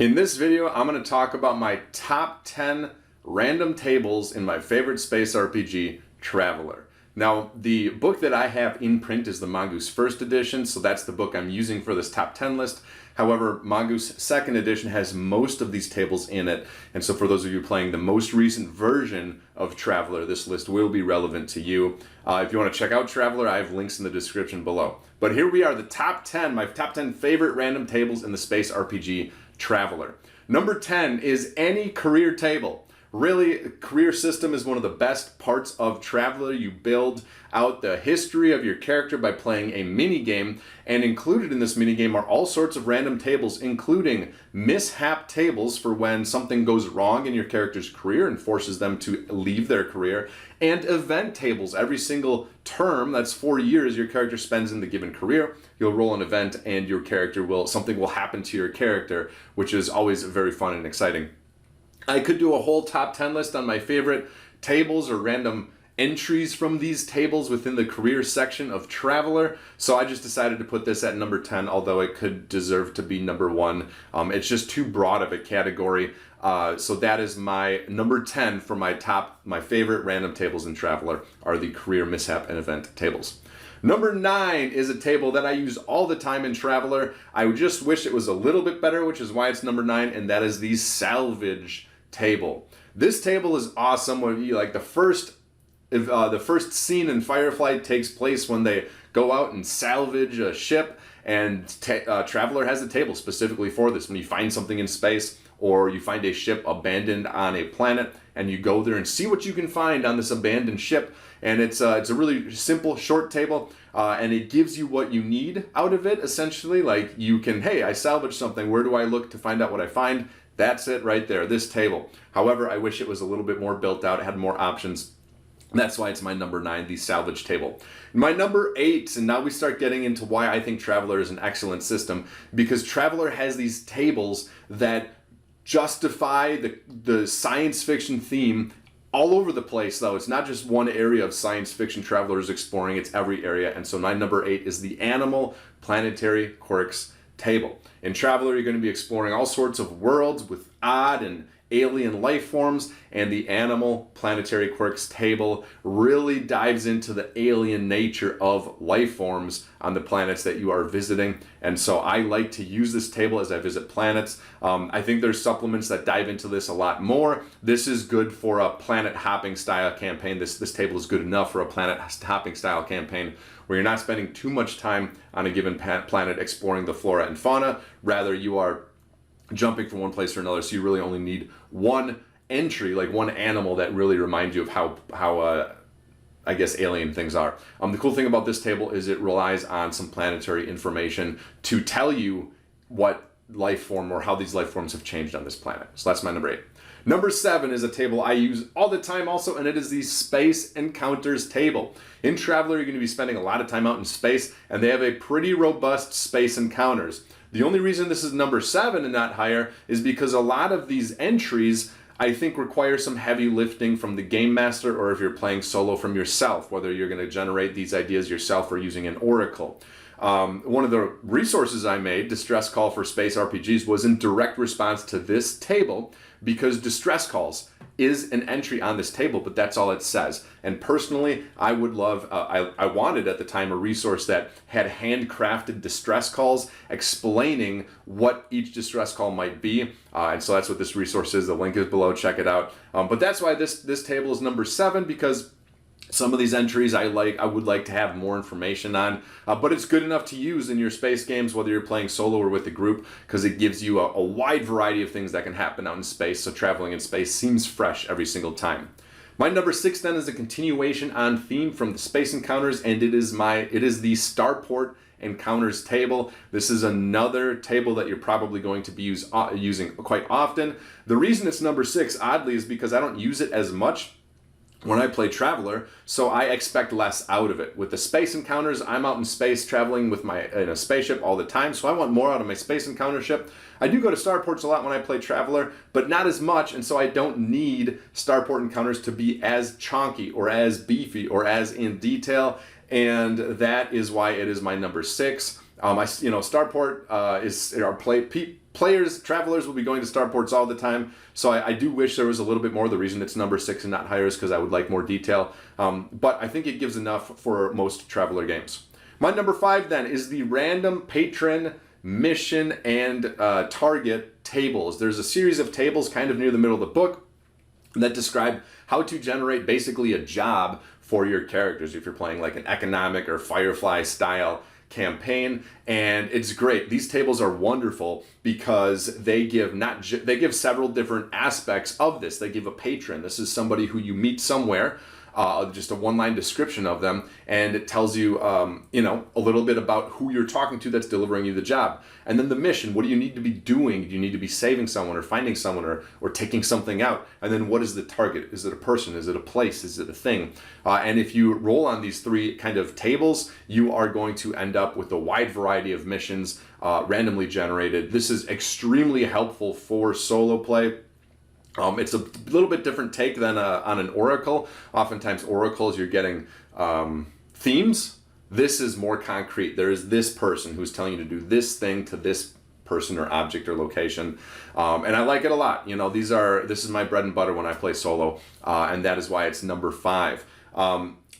In this video, I'm going to talk about my top 10 random tables in my favorite space RPG, Traveller. Now, the book that I have in print is the Mongoose First Edition, so that's the book I'm using for this top 10 list. However, Mongoose Second Edition has most of these tables in it, and so for those of you playing the most recent version of Traveller, this list will be relevant to you. If you want to check out Traveller, I have links in the description below. But here we are, the top 10, my top 10 favorite random tables in the space RPG, Traveller. Number 10 is any career table. Really, career system is one of the best parts of Traveller. You build out the history of your character by playing a mini game, and included in this mini game are all sorts of random tables, including mishap tables for when something goes wrong in your character's career and forces them to leave their career, and event tables. Every single term, that's 4 years, your character spends in the given career, you'll roll an event and your character something will happen to your character, which is always very fun and exciting. I could do a whole top 10 list on my favorite tables or random entries from these tables within the career section of Traveller, so I just decided to put this at number 10, although it could deserve to be number 1. It's just too broad of a category, so that is my number 10 for my favorite random tables in Traveller are the career mishap and event tables. Number 9 is a table that I use all the time in Traveller. I just wish it was a little bit better, which is why it's number 9, and that is the salvage table. This table is awesome. When you the first scene in Firefly takes place when they go out and salvage a ship, and Traveller has a table specifically for this. When you find something in space or you find a ship abandoned on a planet and you go there and see what you can find on this abandoned ship, and it's a really simple short table, and it gives you what you need out of it, essentially. Like, you can, hey, I salvaged something, where do I look to find out what I find? That's it right there, this table. However, I wish it was a little bit more built out, it had more options. That's why it's my number 9, the salvage table. My number 8, and now we start getting into why I think Traveller is an excellent system, because Traveller has these tables that justify the science fiction theme all over the place, though. It's not just one area of science fiction Traveller is exploring, it's every area. And so my number 8 is the Animal Planetary Quirks table. In Traveller, you're going to be exploring all sorts of worlds with odd and alien life forms, and the Animal Planetary Quirks table really dives into the alien nature of life forms on the planets that you are visiting. And so I like to use this table as I visit planets. I think there's supplements that dive into this a lot more. This is good for a planet hopping style campaign. This table is good enough for a planet hopping style campaign where you're not spending too much time on a given planet exploring the flora and fauna. Rather, you are jumping from one place to another, so you really only need one entry, like one animal that really reminds you of how I guess alien things are. The cool thing about this table is it relies on some planetary information to tell you what life form or how these life forms have changed on this planet. So that's my number 8. Number 7 is a table I use all the time also, and it is the Space Encounters table. In Traveller, you're going to be spending a lot of time out in space, and they have a pretty robust space encounters. The only reason this is number 7 and not higher is because a lot of these entries, I think, require some heavy lifting from the game master, or if you're playing solo, from yourself, whether you're going to generate these ideas yourself or using an oracle. One of the resources I made, Distress Call for Space RPGs, was in direct response to this table, because Distress Calls is an entry on this table, but that's all it says. And personally, I would love, I wanted at the time a resource that had handcrafted distress calls explaining what each distress call might be. And so that's what this resource is. The link is below, check it out. But that's why this table is number 7, because some of these entries I would like to have more information on, but it's good enough to use in your space games, whether you're playing solo or with a group, because it gives you a wide variety of things that can happen out in space, so traveling in space seems fresh every single time. My number 6 then is a continuation on theme from the Space Encounters, and it is the Starport Encounters table. This is another table that you're probably going to be using quite often. The reason it's number 6, oddly, is because I don't use it as much when I play Traveller, so I expect less out of it. With the Space Encounters, I'm out in space traveling in a spaceship all the time, so I want more out of my Space Encounter ship. I do go to starports a lot when I play Traveller, but not as much, and so I don't need starport encounters to be as chonky or as beefy or as in detail, and that is why it is my number 6. Starport travelers will be going to starports all the time, so I do wish there was a little bit more. The reason it's number 6 and not higher is because I would like more detail, but I think it gives enough for most traveler games. My number 5 then is the random patron mission and target tables. There's a series of tables kind of near the middle of the book that describe how to generate basically a job for your characters if you're playing like an economic or Firefly style campaign, and it's great. These tables are wonderful because they give they give several different aspects of this. They give a patron. This is somebody who you meet somewhere. Just a one-line description of them, and it tells you, a little bit about who you're talking to that's delivering you the job. And then the mission, what do you need to be doing? Do you need to be saving someone or finding someone or taking something out? And then what is the target? Is it a person? Is it a place? Is it a thing? And if you roll on these 3 kind of tables, you are going to end up with a wide variety of missions randomly generated. This is extremely helpful for solo play. It's a little bit different take than on an oracle. Oftentimes oracles, you're getting themes. This is more concrete. There is this person who's telling you to do this thing to this person or object or location. And I like it a lot. This is my bread and butter when I play solo, and that is why it's number 5.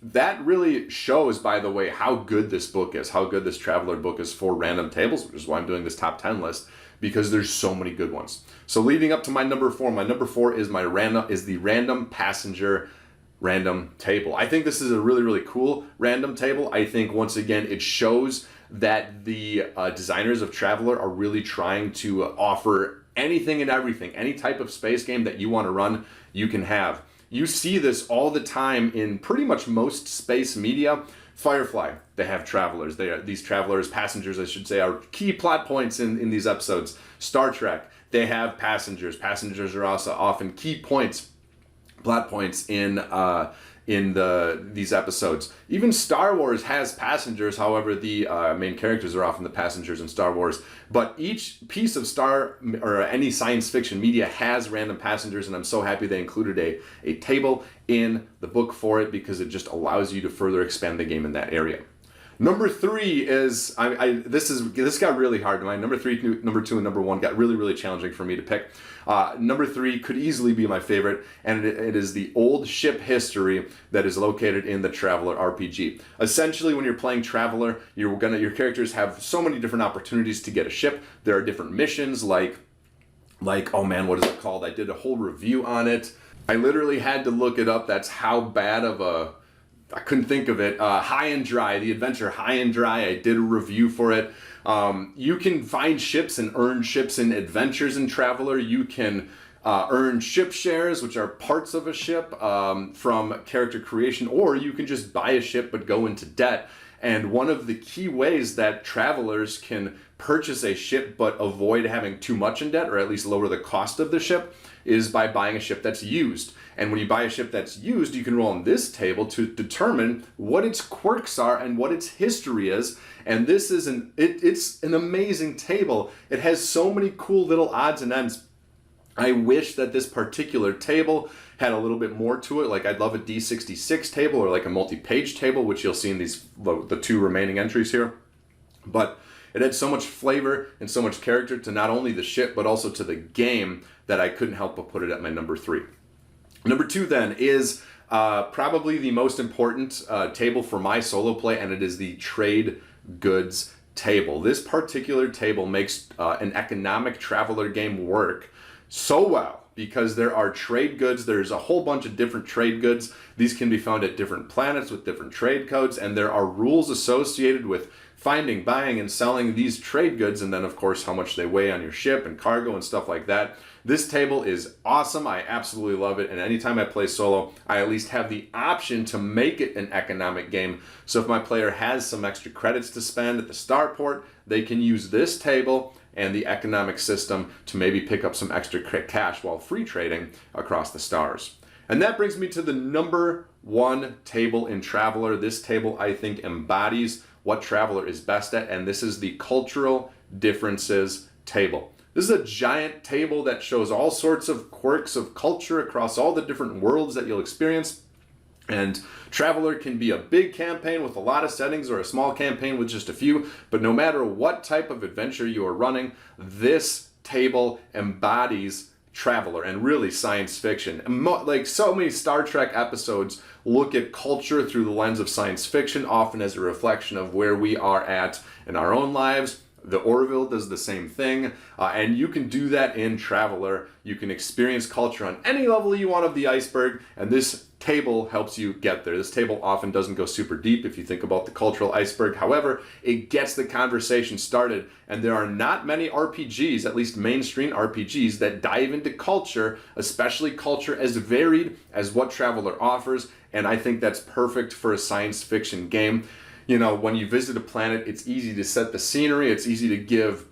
That really shows, by the way, how good this book is, how good this Traveler book is for random tables, which is why I'm doing this top 10 list, because there's so many good ones. So leading up to my number 4, my number 4 is the random passenger random table. I think this is a really, really cool random table. I think once again it shows that the designers of Traveler are really trying to offer anything and everything, any type of space game that you want to run, you can have. You see this all the time in pretty much most space media. Firefly, they have travelers. These travelers, passengers, I should say, are key plot points in these episodes. Star Trek, they have passengers. Passengers are also often key points, plot points in these episodes. Even Star Wars has passengers. However, the main characters are often the passengers in Star Wars. But each piece of any science fiction media has random passengers, and I'm so happy they included a table in the book for it, because it just allows you to further expand the game in that area. Number 3 is this got really hard. My number 3, number 2, and number 1 got really, really challenging for me to pick. Number 3 could easily be my favorite, and it is the old ship history that is located in the Traveler RPG. Essentially, when you're playing Traveler, your characters have so many different opportunities to get a ship. There are different missions like oh man, what is it called? I did a whole review on it. I literally had to look it up. That's how bad of I couldn't think of it. High and Dry, the adventure High and Dry. I did a review for it. You can find ships and earn ships in adventures in Traveler. You can earn ship shares, which are parts of a ship from character creation, or you can just buy a ship but go into debt. And one of the key ways that travelers can purchase a ship but avoid having too much in debt, or at least lower the cost of the ship, is by buying a ship that's used. And when you buy a ship that's used, you can roll on this table to determine what its quirks are and what its history is. And this is it's an amazing table. It has so many cool little odds and ends. I wish that this particular table had a little bit more to it. Like, I'd love a D66 table or like a multi-page table, which you'll see in the 2 remaining entries here. But it had so much flavor and so much character to not only the ship, but also to the game, that I couldn't help but put it at my number 3. Number 2 then is probably the most important table for my solo play, and it is the trade goods table. This particular table makes an economic Traveler game work so well, because there are trade goods. There's a whole bunch of different trade goods. These can be found at different planets with different trade codes, and there are rules associated with finding, buying, and selling these trade goods, and then of course how much they weigh on your ship and cargo and stuff like that. This table is awesome. I absolutely love it, and anytime I play solo, I at least have the option to make it an economic game. So if my player has some extra credits to spend at the starport, they can use this table and the economic system to maybe pick up some extra cash while free trading across the stars. And that brings me to the number 1 table in Traveler. This table, I think, embodies what Traveler is best at, and this is the cultural differences table. This is a giant table that shows all sorts of quirks of culture across all the different worlds that you'll experience. And Traveler can be a big campaign with a lot of settings or a small campaign with just a few, but no matter what type of adventure you are running, this table embodies Traveler and really science fiction. Like so many Star Trek episodes look at culture through the lens of science fiction, often as a reflection of where we are at in our own lives. The Orville does the same thing, and you can do that in Traveler. You can experience culture on any level you want of the iceberg, and this table helps you get there. This table often doesn't go super deep if you think about the cultural iceberg. However, it gets the conversation started, and there are not many RPGs, at least mainstream RPGs, that dive into culture, especially culture as varied as what Traveler offers, and I think that's perfect for a science fiction game. You know, when you visit a planet, it's easy to set the scenery, it's easy to give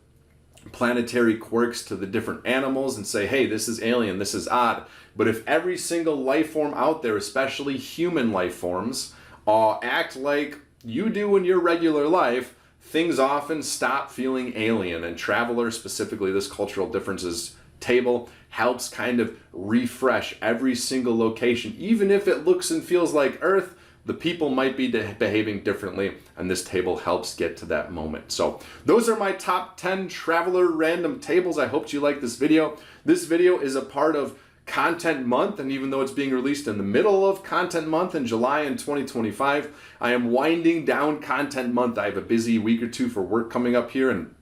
planetary quirks to the different animals and say, hey, this is alien, this is odd. But if every single life form out there, especially human life forms, act like you do in your regular life, things often stop feeling alien. And Traveler, specifically this cultural differences table, helps kind of refresh every single location. Even if it looks and feels like Earth, the people might be behaving differently, and this table helps get to that moment. So those are my top 10 Traveler random tables. I hope you liked this video. This video is a part of Content Month, and even though it's being released in the middle of Content Month in July in 2025, I am winding down Content Month. I have a busy week or two for work coming up here, and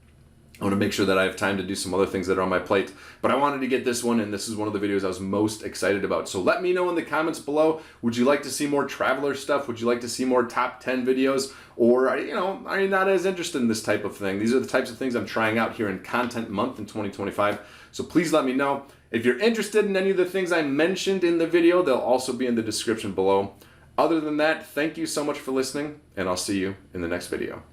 I want to make sure that I have time to do some other things that are on my plate. But I wanted to get this one, and this is one of the videos I was most excited about. So let me know in the comments below, would you like to see more Traveler stuff? Would you like to see more top 10 videos? Or, are you not as interested in this type of thing? These are the types of things I'm trying out here in Content Month in 2025. So please let me know. If you're interested in any of the things I mentioned in the video, they'll also be in the description below. Other than that, thank you so much for listening, and I'll see you in the next video.